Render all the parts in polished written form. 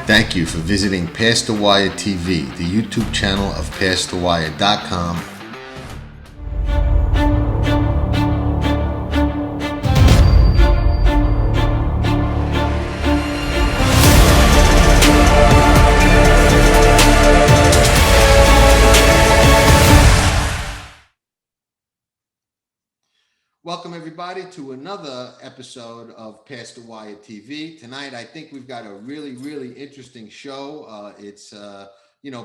Thank you for visiting Past the Wire TV, the YouTube channel of PastTheWire.com. Welcome everybody to another episode of Past the Wire TV. Tonight, I think we've got a really interesting show. It's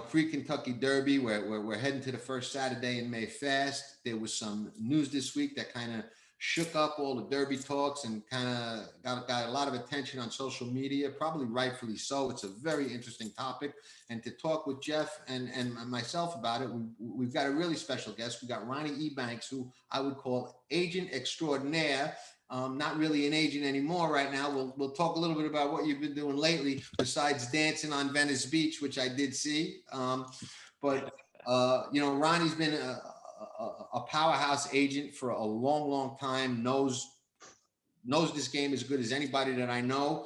pre-Kentucky Derby. We're heading to the first Saturday in May fast. There was some news this week that kind of shook up all the Derby talks and kind of got a lot of attention on social media, probably rightfully so. It's a very interesting topic. And to talk with Jeff and myself about it, we've got a really special guest. We got Ronnie Ebanks, who I would call agent extraordinaire. Not really an agent anymore right now. We'll talk a little bit about what you've been doing lately, besides dancing on Venice Beach, which I did see. Ronnie's been a powerhouse agent for a long time. Knows this game as good as anybody that I know.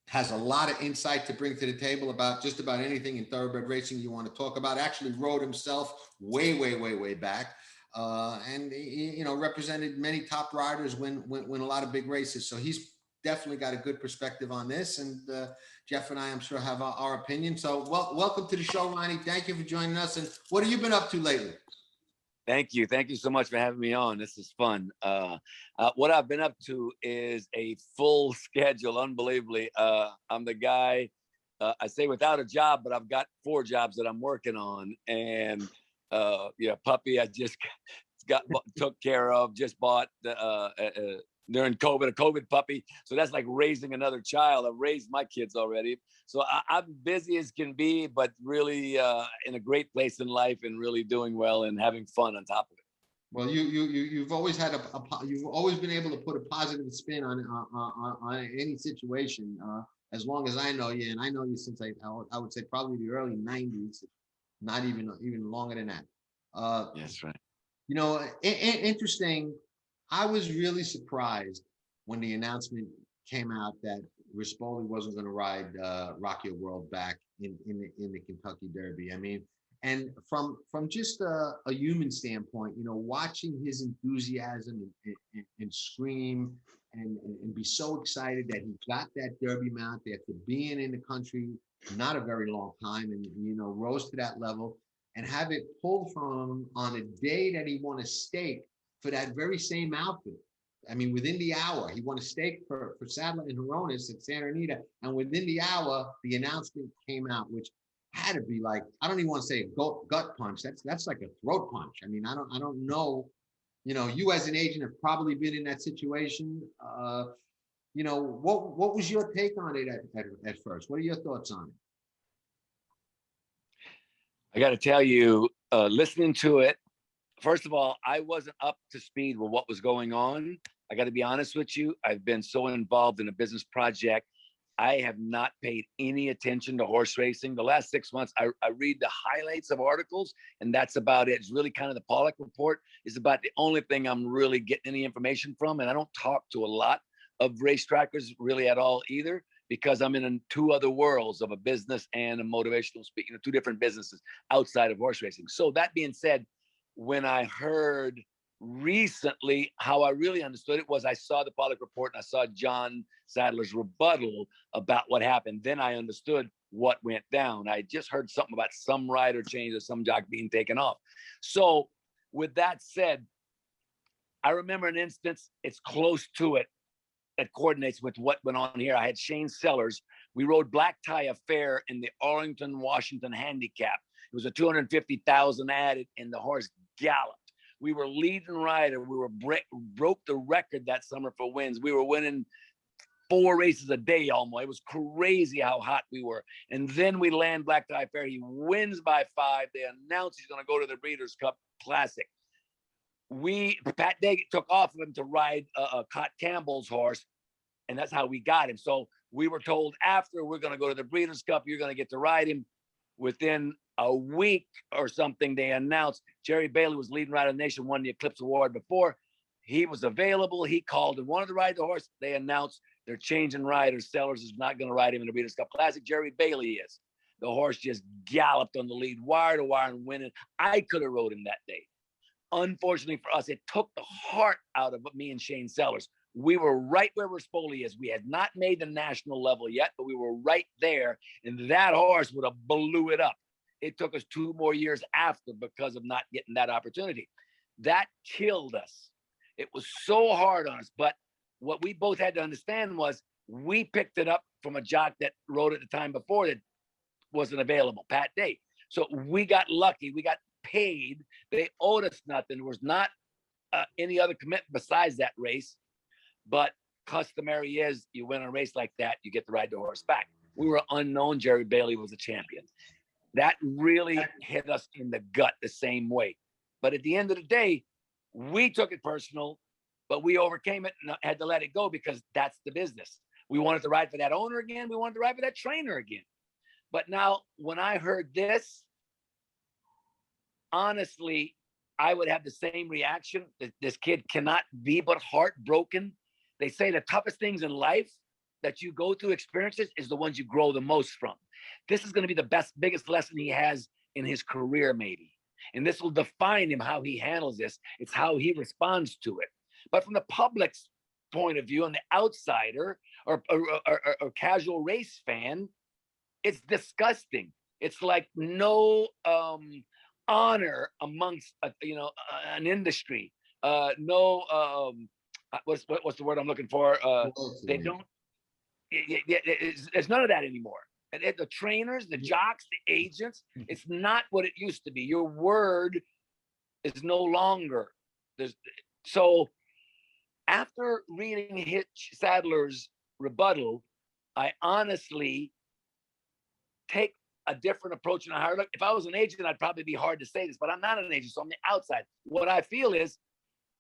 Has a lot of insight to bring to the table about just about anything in thoroughbred racing you want to talk about. Actually rode himself way back. And represented many top riders, win a lot of big races. So he's definitely got a good perspective on this. And Jeff and I, I'm sure, have our opinion. So welcome to the show, Ronnie. Thank you for joining us. And what have you been up to lately? Thank you so much for having me on. This is fun. What I've been up to is a full schedule, unbelievably. I'm the guy, I say without a job, but I've got 4 jobs that I'm working on. And puppy I just took care of, just bought during COVID, a COVID puppy. So that's like raising another child. I've raised my kids already. So I'm busy as can be, but really in a great place in life and really doing well and having fun on top of it. Well, you've always had you've always been able to put a positive spin on any situation, as long as I know you, and I know you since I would say probably the early 90s, not even longer than that. That's right. Interesting. I was really surprised when the announcement came out that Rispoli wasn't going to ride Rock Your World back in the Kentucky Derby. I mean, and from just a human standpoint, watching his enthusiasm and scream and be so excited that he got that Derby mount after being in the country not a very long time and rose to that level, and have it pulled from him on a day that he won a stake for that very same outfit. I mean, within the hour, he won a stake for Sadler and Horonis at Santa Anita, and within the hour, the announcement came out, which had to be like, I don't even want to say a gut punch. That's like a throat punch. I mean, I don't know. You as an agent have probably been in that situation. What was your take on it at first? What are your thoughts on it? I got to tell you, listening to it, first of all, I wasn't up to speed with what was going on. I got to be honest with you. I've been so involved in a business project. I have not paid any attention to horse racing. The last 6 months, I read the highlights of articles, and that's about it. It's really kind of the Pollock report is about the only thing I'm really getting any information from. And I don't talk to a lot of racetrackers really at all either, because I'm in 2 other worlds of a business and a motivational speaking, 2 different businesses outside of horse racing. So that being said, when I heard recently, how I really understood it was I saw the Pollock report and I saw John Sadler's rebuttal about what happened. Then I understood what went down. I just heard something about some rider change or some jock being taken off. So with that said, I remember an instance, it's close to it, that coordinates with what went on here. I had Shane Sellers. We rode Black Tie Affair in the Arlington, Washington handicap. It was a 250,000 added, and the horse galloped. We were leading rider. We were broke the record that summer for wins. We were winning 4 races a day almost. It was crazy how hot we were. And then we land Black Tie Affair. He wins by 5. They announce he's going to go to the Breeders' Cup Classic. Pat Daggett took off of him to ride Cott Campbell's horse, and that's how we got him. So we were told after, we're going to go to the Breeders' Cup. You're going to get to ride him. Within a week or something, they announced Jerry Bailey was leading rider of the nation, won the Eclipse Award before. He was available. He called and wanted to ride the horse. They announced They're changing riders. Sellers is not going to ride him in the Breeders' Cup Classic. Jerry Bailey is. The horse just galloped on the lead, wire to wire, and winning. I could have rode him that day. Unfortunately for us, it took the heart out of me and Shane Sellers. We were right where Rispoli is. We had not made the national level yet, but we were right there, and that horse would have blew it up. It took us 2 more years after because of not getting that opportunity. That killed us. It was so hard on us, but what we both had to understand was we picked it up from a jock that rode it the time before that wasn't available, Pat Day. So we got lucky. We got paid. They owed us nothing. There was not any other commitment besides that race. But customary is you win a race like that, you get to ride the horse back. We were unknown. Jerry Bailey was a champion. That really hit us in the gut the same way. But at the end of the day, we took it personal, but we overcame it and had to let it go because that's the business. We wanted to ride for that owner again. We wanted to ride for that trainer again. But now when I heard this, honestly, I would have the same reaction. This kid cannot be but heartbroken. They say the toughest things in life that you go through experiences is the ones you grow the most from. This is going to be the biggest lesson he has in his career, maybe. And this will define him, how he handles this. It's how he responds to it. But from the public's point of view and the outsider or casual race fan, it's disgusting. It's like no honor amongst an industry. What's the word I'm looking for? They don't. There's none of that anymore. And the trainers, the jocks, the agents, it's not what it used to be. Your word is no longer. So after reading Sadler's rebuttal, I honestly take a different approach and a higher look. If I was an agent, I'd probably be hard to say this, but I'm not an agent, so I'm the outside. What I feel is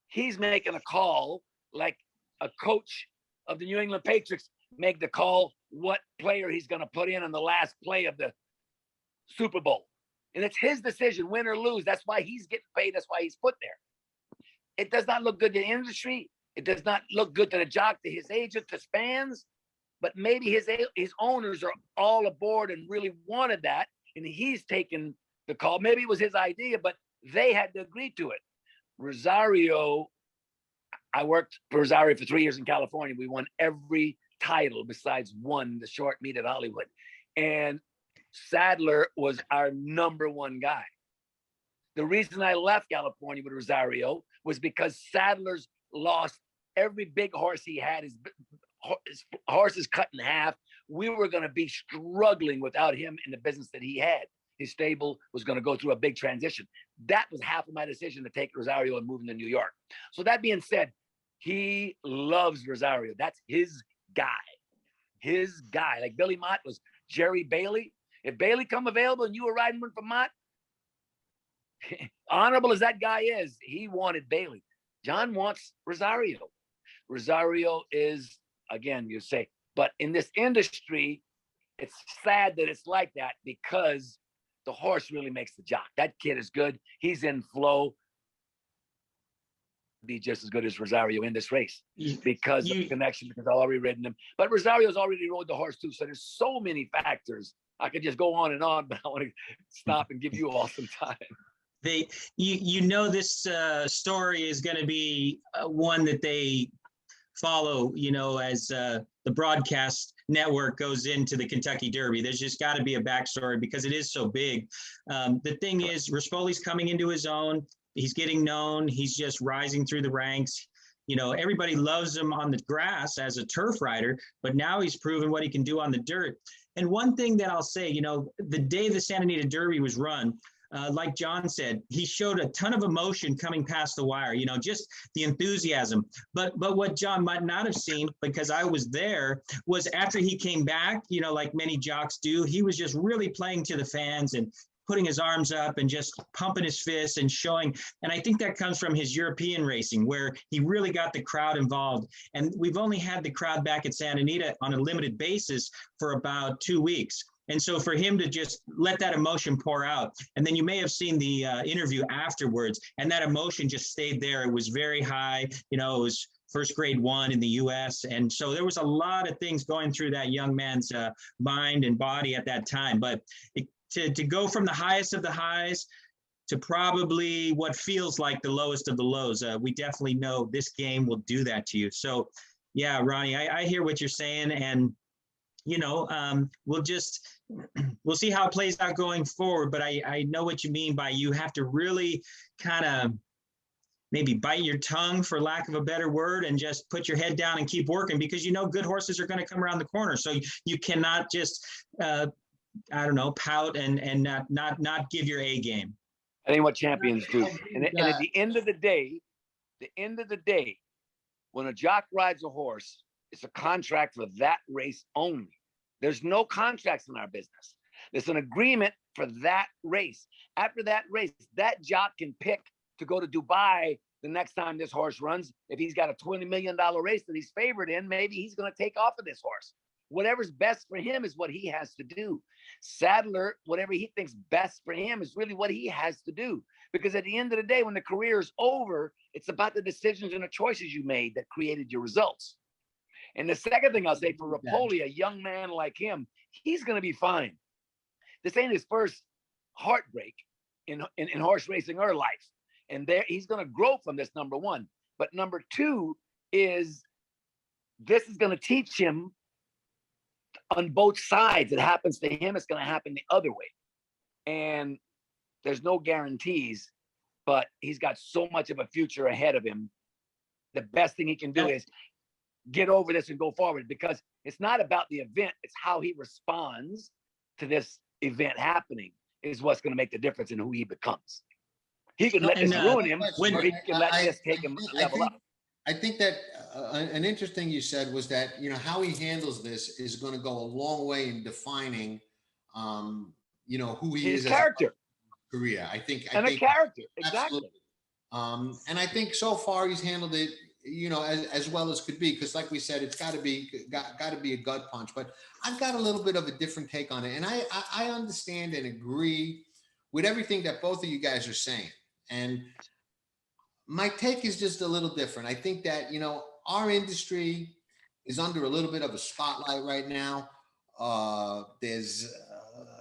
he's making a call like a coach of the New England Patriots make the call what player he's going to put in on the last play of the Super Bowl. And it's his decision, win or lose. That's why he's getting paid. That's why he's put there. It does not look good to the industry. It does not look good to the jock, to his agent, to his fans. But maybe his owners are all aboard and really wanted that, and he's taken the call. Maybe it was his idea, but they had to agree to it. Rosario, I worked for Rosario for 3 years in California. We won every title besides one, the short meet at Hollywood. And Sadler was our #1 guy. The reason I left California with Rosario was because Sadler's lost every big horse he had. His horses cut in half. We were going to be struggling without him in the business that he had. His stable was going to go through a big transition. That was half of my decision to take Rosario and move him to New York. So that being said, he loves Rosario. That's his guy. His guy. Like Billy Mott was Jerry Bailey. If Bailey come available and you were riding one for Mott, honorable as that guy is, he wanted Bailey. John wants Rosario. Rosario is, again, you say, but in this industry, it's sad that it's like that because the horse really makes the jock. That kid is good. He's in flow. Be just as good as Rosario in this race because of the connection, because I've already ridden him. But Rosario's already rode the horse too. So there's so many factors. I could just go on and on, but I want to stop and give you all some time. This story is going to be one that they follow, as the broadcast network goes into the Kentucky Derby. There's just got to be a backstory because it is so big. The thing is, Rispoli's coming into his own. He's getting known. He's just rising through the ranks. Everybody loves him on the grass as a turf rider, but now he's proven what he can do on the dirt. And one thing that I'll say, the day the Santa Anita Derby was run, like John said, he showed a ton of emotion coming past the wire, just the enthusiasm. But what John might not have seen, because I was there, was after he came back, like many jocks do, he was just really playing to the fans and putting his arms up and just pumping his fists and showing. And I think that comes from his European racing, where he really got the crowd involved. And we've only had the crowd back at Santa Anita on a limited basis for about 2 weeks. And so for him to just let that emotion pour out, and then you may have seen the interview afterwards, and that emotion just stayed there. It was very high. It was first grade one in the U.S. And so there was a lot of things going through that young man's mind and body at that time. But to go from the highest of the highs to probably what feels like the lowest of the lows, we definitely know this game will do that to you. So, yeah, Ronnie, I hear what you're saying, and we'll see how it plays out going forward. But I know what you mean by you have to really kind of maybe bite your tongue, for lack of a better word, and just put your head down and keep working, because good horses are going to come around the corner. So you cannot just pout and not give your A game. I think what champions do. And at the end of the day, when a jock rides a horse, it's a contract for that race only. There's no contracts in our business. There's an agreement for that race. After that race, that jock can pick to go to Dubai the next time this horse runs. If he's got a $20 million race that he's favored in, maybe he's going to take off of this horse. Whatever's best for him is what he has to do. Sadler, whatever he thinks best for him is really what he has to do. Because at the end of the day, when the career is over, it's about the decisions and the choices you made that created your results. And the second thing I'll say for Rispoli, a young man like him, he's going to be fine. This ain't his first heartbreak in horse racing or life. And he's going to grow from this, number one. But number two is this is going to teach him on both sides. It happens to him, it's going to happen the other way. And there's no guarantees, but he's got so much of a future ahead of him. The best thing he can do is get over this and go forward, because it's not about the event. It's how he responds to this event happening is what's going to make the difference in who he becomes. He can let this ruin him, or he can let this take him level up. I think that an interesting you said was that, how he handles this is going to go a long way in defining, who he is. His character. Korea. I think a character. Exactly. And I think so far he's handled it, as well as could be, because like we said, it's got to be a gut punch. But I've got a little bit of a different take on it, and I understand and agree with everything that both of you guys are saying. And my take is just a little different. I think that our industry is under a little bit of a spotlight right now. There's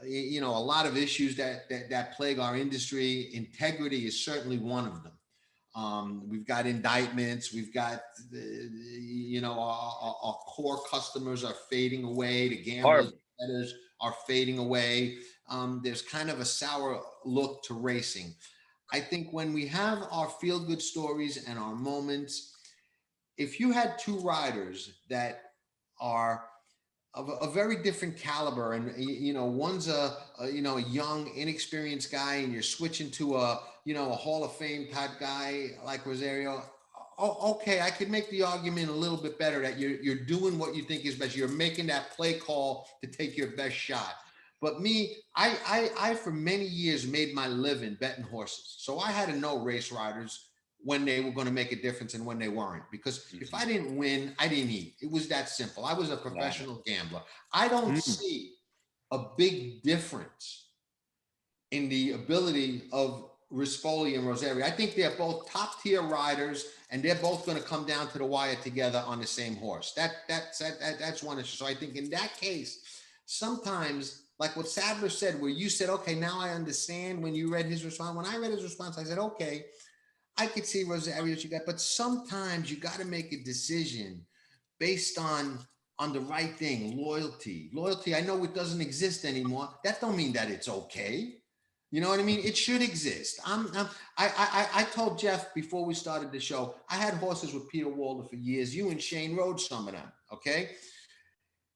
a lot of issues that plague our industry. Integrity is certainly one of them. We've got indictments. We've got, our core customers are fading away. The gamblers are fading away. There's kind of a sour look to racing. I think when we have our feel-good stories and our moments, if you had two riders that are of a very different caliber, and one's a young, inexperienced guy, and you're switching to a Hall of Fame type guy like Rosario, okay, I could make the argument a little bit better that you're doing what you think is best. You're making that play call to take your best shot. But me, I for many years made my living betting horses. So I had to know race riders when they were going to make a difference and when they weren't. Because if I didn't win, I didn't eat. It was that simple. I was a professional gambler. I don't see a big difference in the ability of Rispoli and Rosario. I think they're both top tier riders, and they're both going to come down to the wire together on the same horse. That's one issue. So I think in that case, sometimes, like what Sadler said, where you said, okay, now I understand when you read his response. When I read his response, I said, okay, I could see Rosario's you got, but sometimes you got to make a decision based on the right thing. Loyalty, I know it doesn't exist anymore. That don't mean that it's okay. You know what I mean? It should exist. I told Jeff before we started the show, I had horses with Peter Walder for years. You and Shane rode some of them, okay?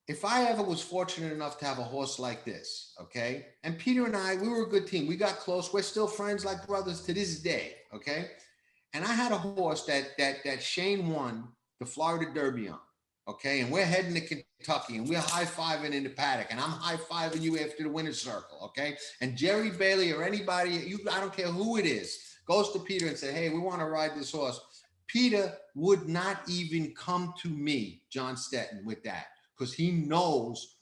If I ever was fortunate enough to have a horse like this, okay? And Peter and I, we were a good team. We got close. We're still friends like brothers to this day, okay? And I had a horse that Shane won the Florida Derby on, okay? And we're heading to Kentucky, and we're high-fiving in the paddock, and I'm high-fiving you after the winner's circle, okay? And Jerry Bailey or anybody, I don't care who it is, goes to Peter and say, hey, we want to ride this horse. Peter would not even come to me, John Stettin, with that, because he knows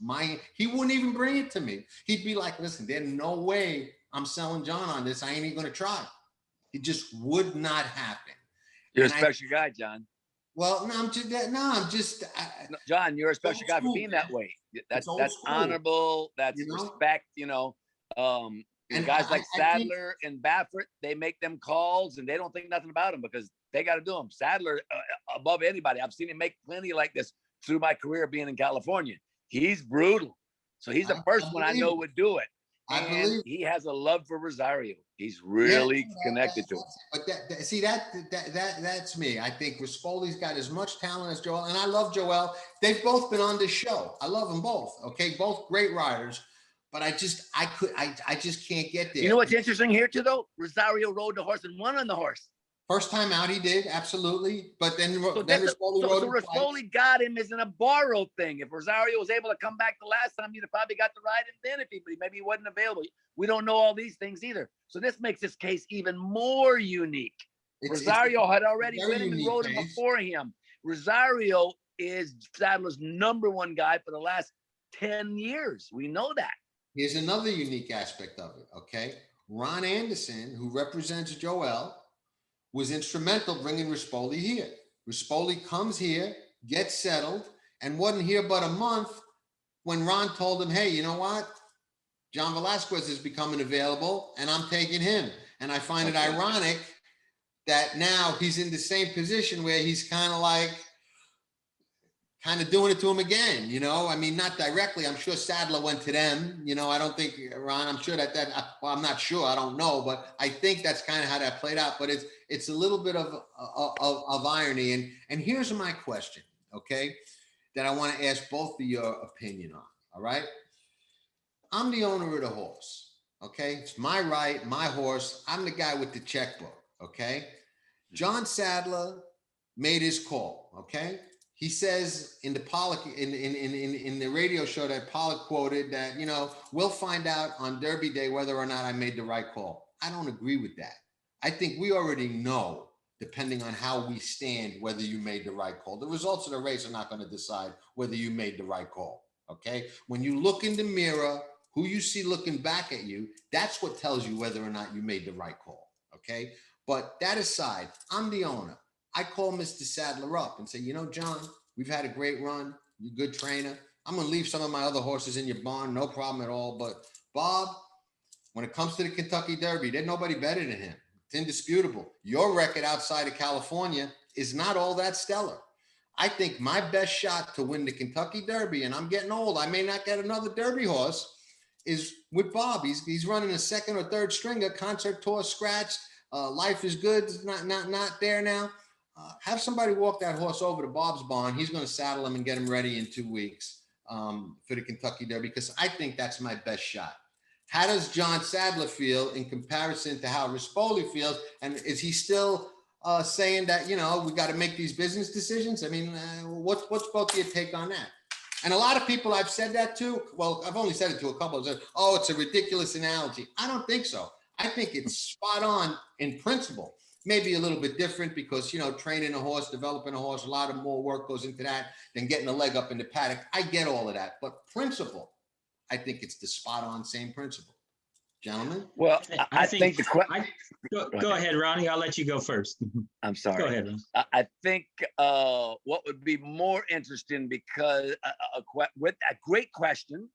he wouldn't even bring it to me. He'd be like, listen, there's no way I'm selling John on this. I ain't even going to try. It just would not happen. You're a special guy, John. Well, no, I'm just. No, John, you're a special old guy for school, being man. that way. It's old That's school, honorable. That's you know. respect. And Guys like I think Sadler and Baffert, they make them calls and they don't think nothing about them because they got to do them. Sadler, above anybody, I've seen him make plenty like this through my career being in California. He's brutal, so he's the first one I know would do it. I And believe. he has a love for Rosario. He's Yeah, really connected to him. but see that's me. I think Rispoli's got as much talent as Joel, and I love Joel. They've both been on this show. I love them both. Okay, both great riders, but I just can't get there. You know what's interesting here too, though? Rosario rode the horse and won on the horse. First time out, he did absolutely, but then So Rispoli got him isn't a borrowed thing. If Rosario was able to come back the last time, you'd have probably got to ride him then if maybe he wasn't available. We don't know all these things either. So this makes this case even more unique. Rosario had already ridden and rode him before him. Rosario is Sadler's #1 guy for the last 10 years. We know that. Here's another unique aspect of it. Okay, Ron Anderson, who represents Joel, was instrumental bringing Rispoli here. Rispoli comes here, gets settled, and wasn't here but a month when Ron told him, hey, you know what? John Velasquez is becoming available, and I'm taking him. And I find it ironic that now he's in the same position where he's kind of doing it to him again, I mean, not directly. I'm sure Sadler went to them, I don't think Ron, I'm sure well, I'm not sure, I don't know, but I think that's kind of how that played out, but it's a little bit of irony. And here's my question, okay, that I want to ask both of your opinion on, all right? I'm the owner of the horse, okay? It's my right, my horse. I'm the guy with the checkbook, okay? John Sadler made his call, okay? He says in the Pollock in the radio show that Pollock quoted that, we'll find out on Derby Day whether or not I made the right call. I don't agree with that. I think we already know, depending on how we stand, whether you made the right call. The results of the race are not going to decide whether you made the right call. Okay. When you look in the mirror, who you see looking back at you, that's what tells you whether or not you made the right call. Okay. But that aside, I'm the owner. I call Mr. Sadler up and say, John, we've had a great run. You're a good trainer. I'm going to leave some of my other horses in your barn. No problem at all. But Bob, when it comes to the Kentucky Derby, there's nobody better than him. It's indisputable. Your record outside of California is not all that stellar. I think my best shot to win the Kentucky Derby, and I'm getting old, I may not get another Derby horse, is with Bob. He's running a second or third stringer, concert tour scratched. Life is good. It's not there now. Have somebody walk that horse over to Bob's barn. He's going to saddle him and get him ready in 2 weeks for the Kentucky Derby, because I think that's my best shot. How does John Sadler feel in comparison to how Rispoli feels? And is he still saying that, we got to make these business decisions? I mean, what's both of your take on that? And a lot of people I've said that to, well, I've only said it to a couple of them, oh, it's a ridiculous analogy. I don't think so. I think it's spot on in principle. Maybe a little bit different because, training a horse, developing a horse, a lot of more work goes into that than getting a leg up in the paddock. I get all of that. But principle, I think it's the spot on same principle. Gentlemen? Well, I think go ahead, Ronnie. I'll let you go first. I'm sorry. Go ahead, Ronnie. I think what would be more interesting, because with a great question,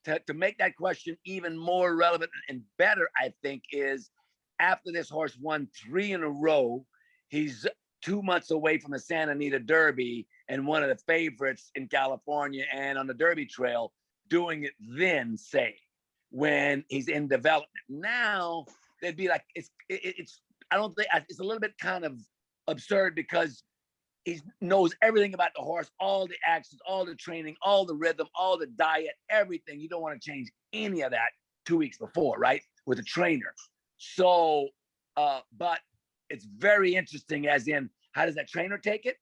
to make that question even more relevant and better, I think, is after this horse won 3 in a row, he's 2 months away from the Santa Anita Derby and one of the favorites in California and on the Derby Trail, doing it then, say, when he's in development. Now, they'd be like, I don't think, it's a little bit kind of absurd because he knows everything about the horse, all the actions, all the training, all the rhythm, all the diet, everything. You don't want to change any of that 2 weeks before, right? With a trainer. So, but it's very interesting, as in, how does that trainer take it?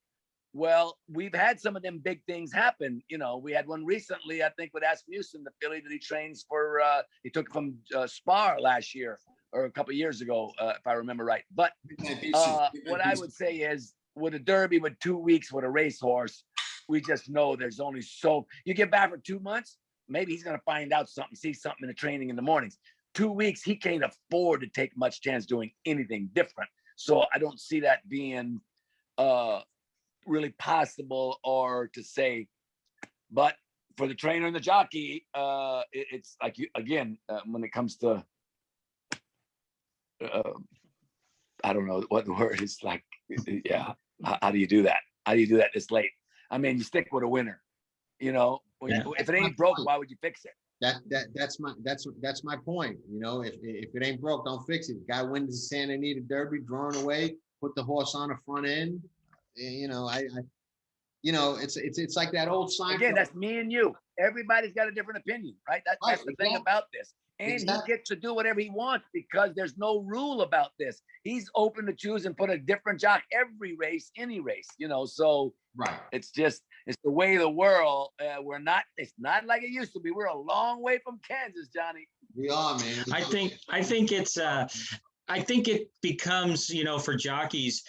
Well, we've had some of them big things happen. We had one recently, I think, with Asmussen, the filly that he trains for, he took from Spar last year or a couple of years ago, if I remember right. But what I would say is, with a Derby with 2 weeks with a racehorse, we just know there's only you get back for 2 months, maybe he's going to find out something, see something in the training in the mornings. 2 weeks, he can't afford to take much chance doing anything different. So I don't see that being really possible or to say. But for the trainer and the jockey, it's like you again when it comes to I don't know what the word is like. Yeah, how do you do that? How do you do that this late? I mean, you stick with a winner. You know, if it ain't broke, why would you fix it? That's my point. You know, if it ain't broke, don't fix it. Guy wins the Santa Anita Derby, drawing away, put the horse on the front end. You know, it's like that old sign. Again, that's me and you. Everybody's got a different opinion, right? That's the thing about this. And he gets to do whatever he wants because there's no rule about this. He's open to choose and put a different jock every race, any race, you know. So right. It's the way of the world. It's not like it used to be. We're a long way from Kansas, Johnny. We are, man. I think it becomes, you know, for jockeys,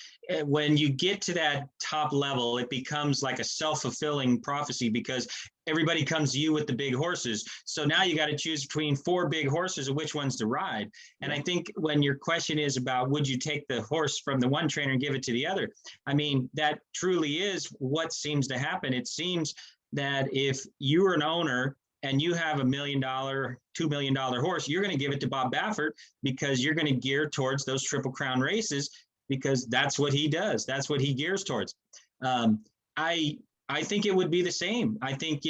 when you get to that top level, it becomes like a self-fulfilling prophecy because everybody comes to you with the big horses. So now you got to choose between 4 big horses and which ones to ride. And I think when your question is about, would you take the horse from the one trainer and give it to the other? I mean, that truly is what seems to happen. It seems that if you are an owner and you have $1 million, $2 million horse, you're going to give it to Bob Baffert because you're going to gear towards those Triple Crown races because that's what he does. That's what he gears towards. I think it would be the same. I think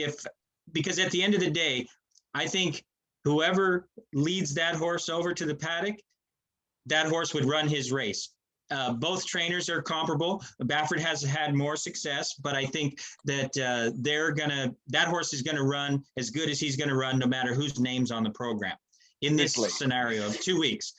because at the end of the day, I think whoever leads that horse over to the paddock, that horse would run his race. Both trainers are comparable. Baffert has had more success, but I think that that horse is gonna run as good as he's gonna run, no matter whose name's on the program in this scenario of 2 weeks.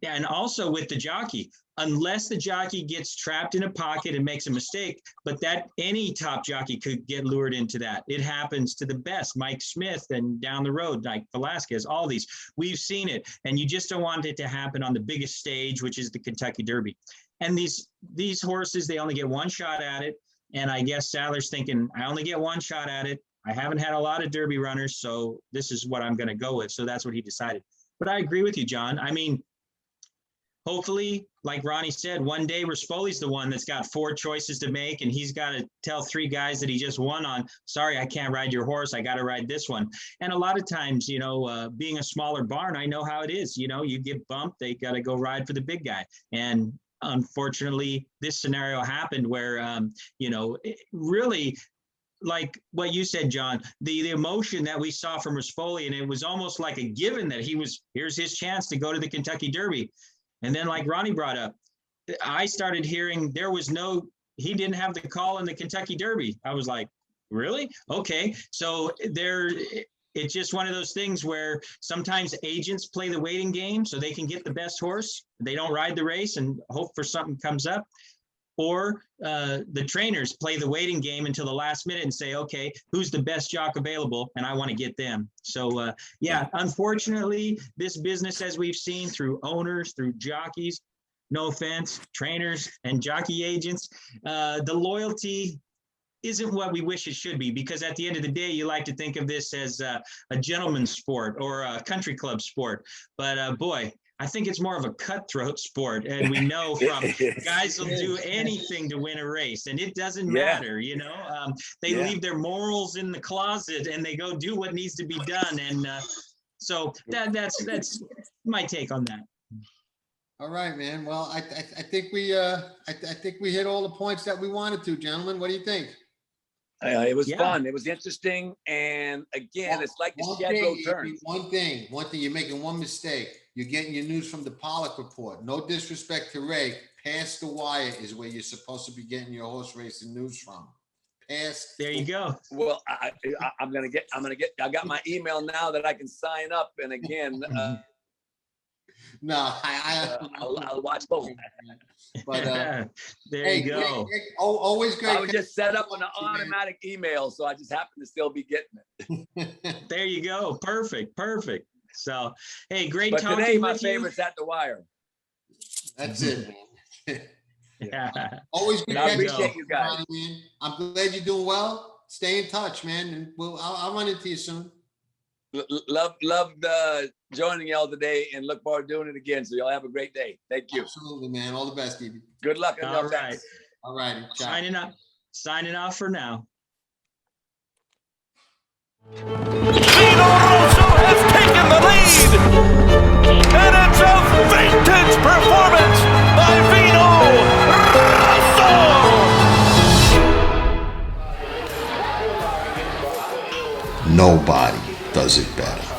And also with the jockey, unless the jockey gets trapped in a pocket and makes a mistake, but that any top jockey could get lured into that. It happens to the best, Mike Smith, and down the road, like Velasquez, all these. We've seen it, and you just don't want it to happen on the biggest stage, which is the Kentucky Derby. And these horses, they only get one shot at it. And I guess Sadler's thinking, I only get one shot at it. I haven't had a lot of Derby runners, so this is what I'm going to go with. So that's what he decided. But I agree with you, John. I mean, hopefully, like Ronnie said, one day Rispoli's the one that's got 4 choices to make, and he's got to tell 3 guys that he just won on, sorry, I can't ride your horse. I got to ride this one. And a lot of times, you know, being a smaller barn, I know how it is. You know, you get bumped, they got to go ride for the big guy. And unfortunately, this scenario happened where, you know, really, like what you said, John, the emotion that we saw from Rispoli, and it was almost like a given that here's his chance to go to the Kentucky Derby. And then, like Ronnie brought up, I started hearing he didn't have the call in the Kentucky Derby. I was like, really? Okay. So it's just one of those things where sometimes agents play the waiting game so they can get the best horse. They don't ride the race and hope for something comes up. Or the trainers play the waiting game until the last minute and say, okay, who's the best jock available? And I want to get them. So, unfortunately, this business, as we've seen through owners, through jockeys, no offense, trainers and jockey agents, the loyalty isn't what we wish it should be, because at the end of the day, you like to think of this as a gentleman's sport or a country club sport. But boy, I think it's more of a cutthroat sport. And we know from guys will do anything to win a race, and it doesn't matter, you know, they leave their morals in the closet and they go do what needs to be done. And so that's my take on that. All right, man. Well, I think we hit all the points that we wanted to, gentlemen. What do you think? It was fun. It was interesting. And again, it's like the shadow turns. One thing, you're making one mistake. You're getting your news from the Pollock report. No disrespect to Ray. Past the wire is where you're supposed to be getting your horse racing news from. There you go. Well, I got my email now that I can sign up. And again, no, I'll watch both. But there you go. Always great. I was just set up on an automatic email, so I just happen to still be getting it. There you go. Perfect. So, hey, great but talking today, my with favorite's at the wire. That's it, man. Yeah. Always good. I appreciate you guys. I'm glad you're doing well. Stay in touch, man, and I'll run into you soon. Love joining y'all today, and look forward to doing it again. So y'all have a great day. Thank you. Absolutely, man. All the best, Evie. Good luck. All right. All righty. Signing off for now. Vino Rosso has taken the lead, and it's a vintage performance by Vino Rosso. Nobody does it better.